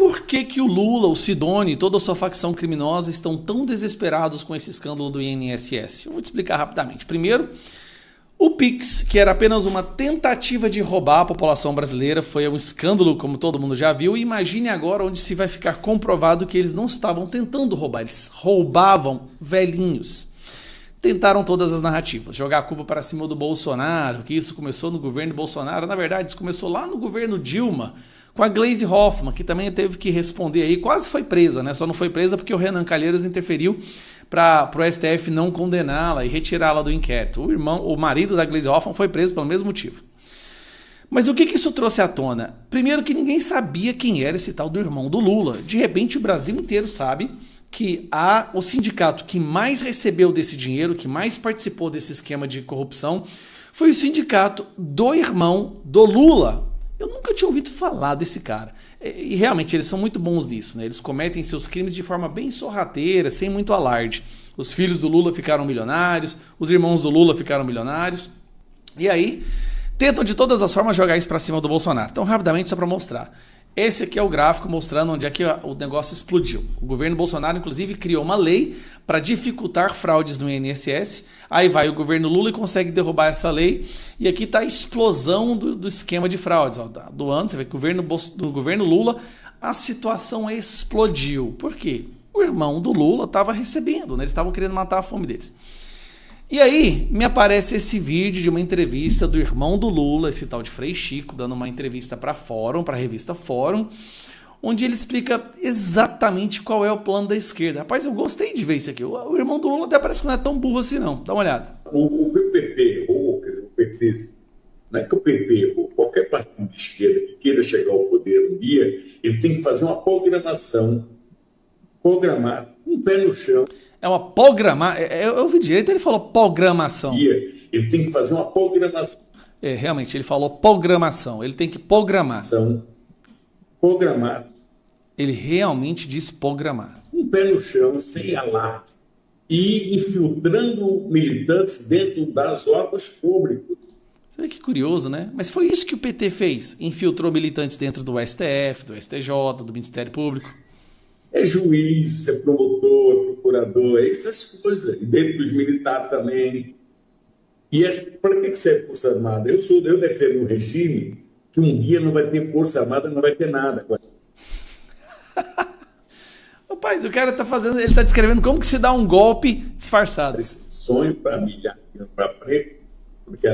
por que que o Lula, o Sidoni e toda a sua facção criminosa estão tão desesperados com esse escândalo do INSS? Eu vou te explicar rapidamente. Primeiro, o Pix, que era apenas uma tentativa de roubar a população brasileira, foi um escândalo, como todo mundo já viu, e imagine agora onde se vai ficar comprovado que eles não estavam tentando roubar, eles roubavam velhinhos. Tentaram todas as narrativas, jogar a culpa para cima do Bolsonaro, que isso começou no governo Bolsonaro. Na verdade, isso começou lá no governo Dilma, com a Gleisi Hoffmann, que também teve que responder aí, quase foi presa, né? Só não foi presa porque o Renan Calheiros interferiu para o STF não condená-la e retirá-la do inquérito. O marido da Gleisi Hoffmann foi preso pelo mesmo motivo. Mas o que isso trouxe à tona? Primeiro que ninguém sabia quem era esse tal do irmão do Lula. De repente o Brasil inteiro sabe que o sindicato que mais recebeu desse dinheiro, que mais participou desse esquema de corrupção, foi o sindicato do irmão do Lula. Eu nunca tinha ouvido falar desse cara. E realmente eles são muito bons nisso, né? Eles cometem seus crimes de forma bem sorrateira, sem muito alarde. Os filhos do Lula ficaram milionários, os irmãos do Lula ficaram milionários. E aí tentam de todas as formas jogar isso para cima do Bolsonaro. Então, rapidamente, só para mostrar. Esse aqui é o gráfico mostrando onde é que o negócio explodiu. O governo Bolsonaro, inclusive, criou uma lei para dificultar fraudes no INSS. Aí vai o governo Lula e consegue derrubar essa lei. E aqui está a explosão do esquema de fraudes. Ó, do ano, você vê que do governo Lula a situação explodiu. Por quê? O irmão do Lula estava recebendo, né? Eles estavam querendo matar a fome deles. E aí me aparece esse vídeo de uma entrevista do irmão do Lula, esse tal de Frei Chico, dando uma entrevista para a revista Fórum, onde ele explica exatamente qual é o plano da esquerda. Rapaz, eu gostei de ver isso aqui. O irmão do Lula até parece que não é tão burro assim não. Dá uma olhada. O PT, quer dizer, o PT, não é que o PT ou qualquer partido de esquerda que queira chegar ao poder um dia, ele tem que fazer uma programar um pé no chão. É uma programação. Eu ouvi direito, ele falou programação. Ele tem que fazer uma programação. Realmente, ele falou programação. Ele tem que programar. Programar. Ele realmente disse programar. Um pé no chão, sem alarde. E infiltrando militantes dentro das órgãos públicos. Você vê que curioso, né? Mas foi isso que o PT fez. Infiltrou militantes dentro do STF, do STJ, do Ministério Público. É juiz, é promotor, procurador, essas coisas. E dentro dos militares também. E para que serve Força Armada? Eu defendo um regime que um dia não vai ter Força Armada, não vai ter nada. Rapaz, o cara ele está descrevendo como que se dá um golpe disfarçado. Esse sonho para milhar para frente, porque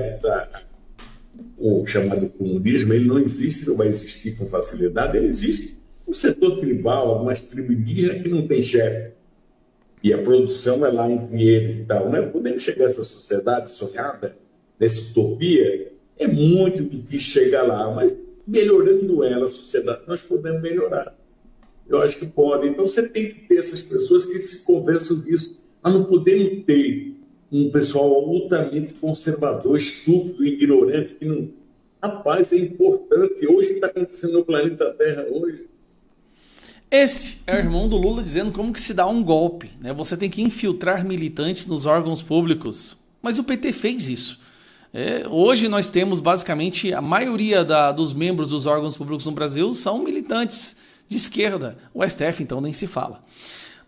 o chamado comunismo, ele não existe, não vai existir com facilidade, ele existe. O setor tribal, algumas tribos indígenas que não tem chefe. E a produção é lá entre eles e tal. Né? Podemos chegar a essa sociedade sonhada, nessa utopia, é muito difícil chegar lá, mas melhorando ela, a sociedade, nós podemos melhorar. Eu acho que pode. Então você tem que ter essas pessoas que se conversam disso. Nós não podemos ter um pessoal altamente conservador, estúpido, ignorante, que não... Rapaz, é importante. Hoje o que está acontecendo no planeta Terra hoje. Esse é o irmão do Lula dizendo como que se dá um golpe, né? Você tem que infiltrar militantes nos órgãos públicos. Mas o PT fez isso. Hoje nós temos basicamente a maioria dos membros dos órgãos públicos no Brasil são militantes de esquerda. O STF então nem se fala.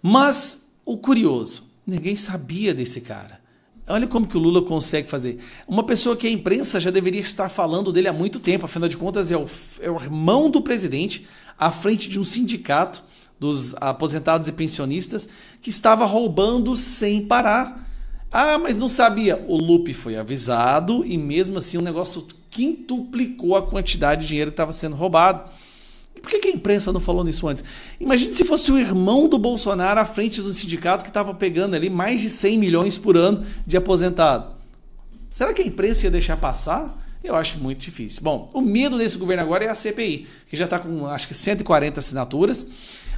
Mas o curioso, ninguém sabia desse cara. Olha como que o Lula consegue fazer. Uma pessoa que a imprensa já deveria estar falando dele há muito tempo, afinal de contas é o irmão do presidente à frente de um sindicato dos aposentados e pensionistas que estava roubando sem parar. Ah, mas não sabia. O Lupe foi avisado e mesmo assim o negócio quintuplicou a quantidade de dinheiro que estava sendo roubado. E por que a imprensa não falou nisso antes? Imagine se fosse o irmão do Bolsonaro à frente do sindicato que estava pegando ali mais de 100 milhões por ano de aposentado. Será que a imprensa ia deixar passar? Eu acho muito difícil. Bom, o medo desse governo agora é a CPI, que já está com acho que 140 assinaturas.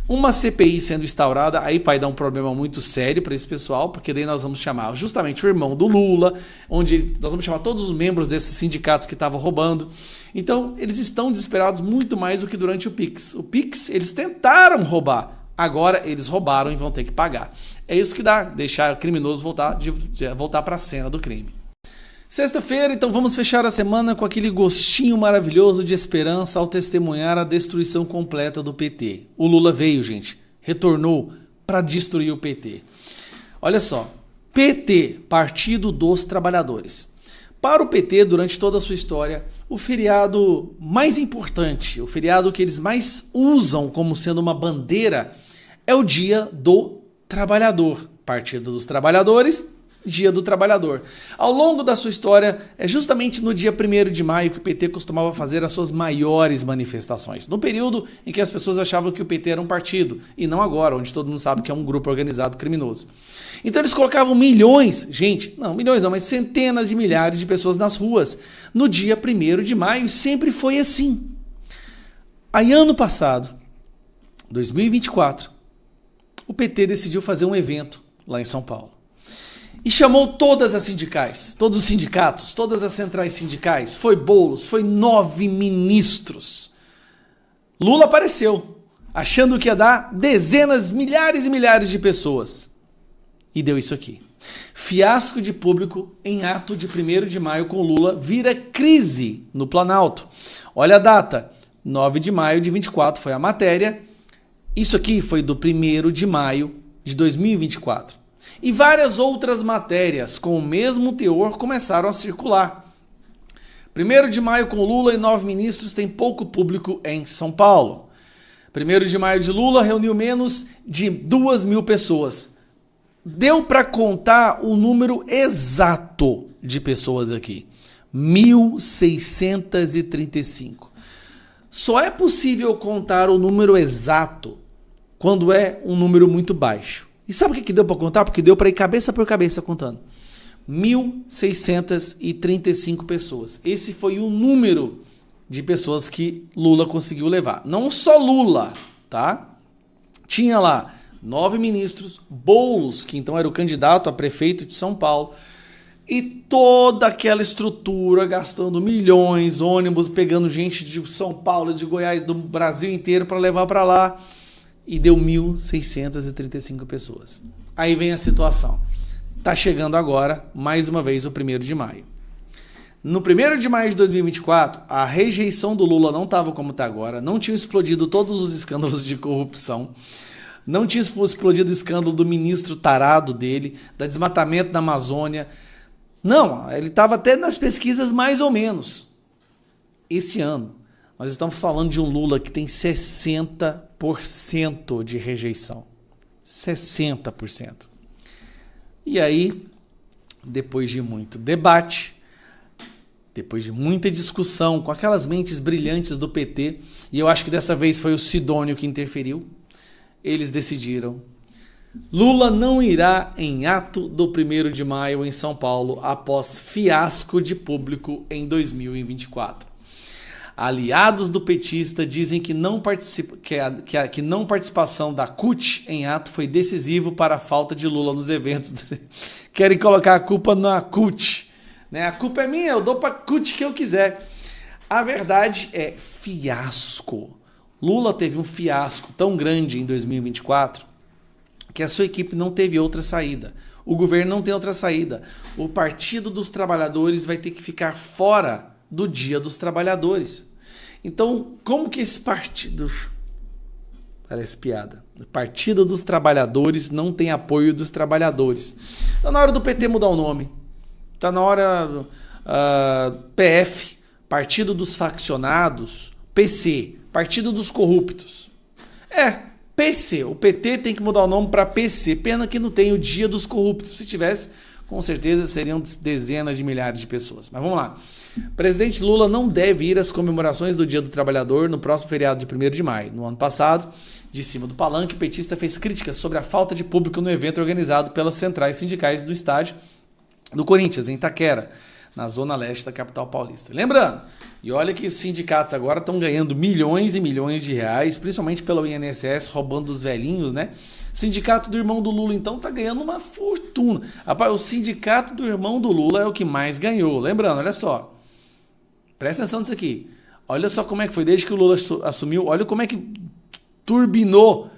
Uma CPI sendo instaurada, aí vai dar um problema muito sério para esse pessoal, porque daí nós vamos chamar justamente o irmão do Lula, onde nós vamos chamar todos os membros desses sindicatos que estavam roubando. Então, eles estão desesperados muito mais do que durante o Pix. O Pix, eles tentaram roubar, agora eles roubaram e vão ter que pagar. É isso que dá, deixar o criminoso voltar para a cena do crime. Sexta-feira, então vamos fechar a semana com aquele gostinho maravilhoso de esperança ao testemunhar a destruição completa do PT. O Lula veio, gente, retornou para destruir o PT. Olha só, PT, Partido dos Trabalhadores. Para o PT, durante toda a sua história, o feriado mais importante, o feriado que eles mais usam como sendo uma bandeira, é o Dia do Trabalhador. Partido dos Trabalhadores, Dia do Trabalhador. Ao longo da sua história, é justamente no dia 1º de maio que o PT costumava fazer as suas maiores manifestações. No período em que as pessoas achavam que o PT era um partido, e não agora, onde todo mundo sabe que é um grupo organizado criminoso. Então eles colocavam milhões, gente, não milhões não, mas centenas de milhares de pessoas nas ruas no dia 1º de maio, e sempre foi assim. Aí ano passado, 2024, o PT decidiu fazer um evento lá em São Paulo. E chamou todas as sindicais, todos os sindicatos, todas as centrais sindicais. Foi Boulos, foi 9 ministros. Lula apareceu, achando que ia dar dezenas, milhares e milhares de pessoas. E deu isso aqui. Fiasco de público em ato de 1º de maio com Lula vira crise no Planalto. Olha a data, 9 de maio de 24 foi a matéria. Isso aqui foi do 1º de maio de 2024. E várias outras matérias com o mesmo teor começaram a circular. 1º de maio com Lula e 9 ministros tem pouco público em São Paulo. 1º de maio de Lula reuniu menos de 2.000 pessoas. Deu para contar o número exato de pessoas aqui. 1.635. Só é possível contar o número exato quando é um número muito baixo. E sabe o que deu para contar? Porque deu para ir cabeça por cabeça contando. 1.635 pessoas. Esse foi o número de pessoas que Lula conseguiu levar. Não só Lula, tá? Tinha lá 9 ministros, Boulos, que então era o candidato a prefeito de São Paulo, e toda aquela estrutura gastando milhões, ônibus, pegando gente de São Paulo, de Goiás, do Brasil inteiro para levar para lá. E deu 1.635 pessoas. Aí vem a situação. Tá chegando agora, mais uma vez, o 1º de maio. No 1º de maio de 2024, a rejeição do Lula não estava como está agora, não tinham explodido todos os escândalos de corrupção, não tinha explodido o escândalo do ministro tarado dele, da desmatamento da Amazônia. Não, ele estava até nas pesquisas mais ou menos. Esse ano, nós estamos falando de um Lula que tem 60% de rejeição. 60%. E aí, depois de muito debate, depois de muita discussão com aquelas mentes brilhantes do PT, e eu acho que dessa vez foi o Sidônio que interferiu, eles decidiram: Lula não irá em ato do 1º de maio em São Paulo após fiasco de público em 2024. Aliados do petista dizem que que não participação da CUT em ato foi decisivo para a falta de Lula nos eventos. Querem colocar a culpa na CUT. Né? A culpa é minha, eu dou para a CUT que eu quiser. A verdade é fiasco. Lula teve um fiasco tão grande em 2024 que a sua equipe não teve outra saída. O governo não tem outra saída. O Partido dos Trabalhadores vai ter que ficar fora do Dia dos Trabalhadores. Então, como que esse partido... Parece piada. O Partido dos Trabalhadores não tem apoio dos trabalhadores. Está na hora do PT mudar o nome. Está na hora... PF, Partido dos Faccionados. PC, Partido dos Corruptos. PC. O PT tem que mudar o nome para PC. Pena que não tem o Dia dos Corruptos. Se tivesse, com certeza seriam dezenas de milhares de pessoas. Mas vamos lá. Presidente Lula não deve ir às comemorações do Dia do Trabalhador no próximo feriado de 1º de maio. No ano passado, de cima do palanque, o petista fez críticas sobre a falta de público no evento organizado pelas centrais sindicais do estádio do Corinthians, em Itaquera, na zona leste da capital paulista. Lembrando, e olha que os sindicatos agora estão ganhando milhões e milhões de reais, principalmente pelo INSS, roubando dos velhinhos, né? O sindicato do irmão do Lula, então, está ganhando uma fortuna. Rapaz, o sindicato do irmão do Lula é o que mais ganhou. Lembrando, olha só. Presta atenção nisso aqui. Olha só como é que foi desde que o Lula assumiu. Olha como é que turbinou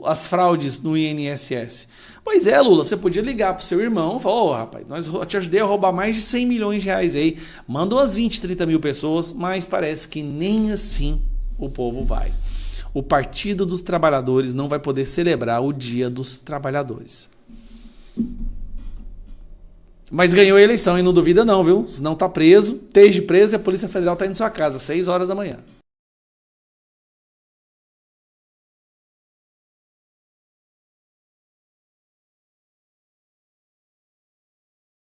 as fraudes no INSS. Pois é, Lula, você podia ligar pro seu irmão e falar, ô, rapaz, eu te ajudei a roubar mais de 100 milhões de reais aí, manda umas 20, 30 mil pessoas, mas parece que nem assim o povo vai. O Partido dos Trabalhadores não vai poder celebrar o Dia dos Trabalhadores. Mas ganhou a eleição e não duvida não, viu? Se não tá preso, esteja preso e a Polícia Federal tá indo em sua casa, 6 horas da manhã.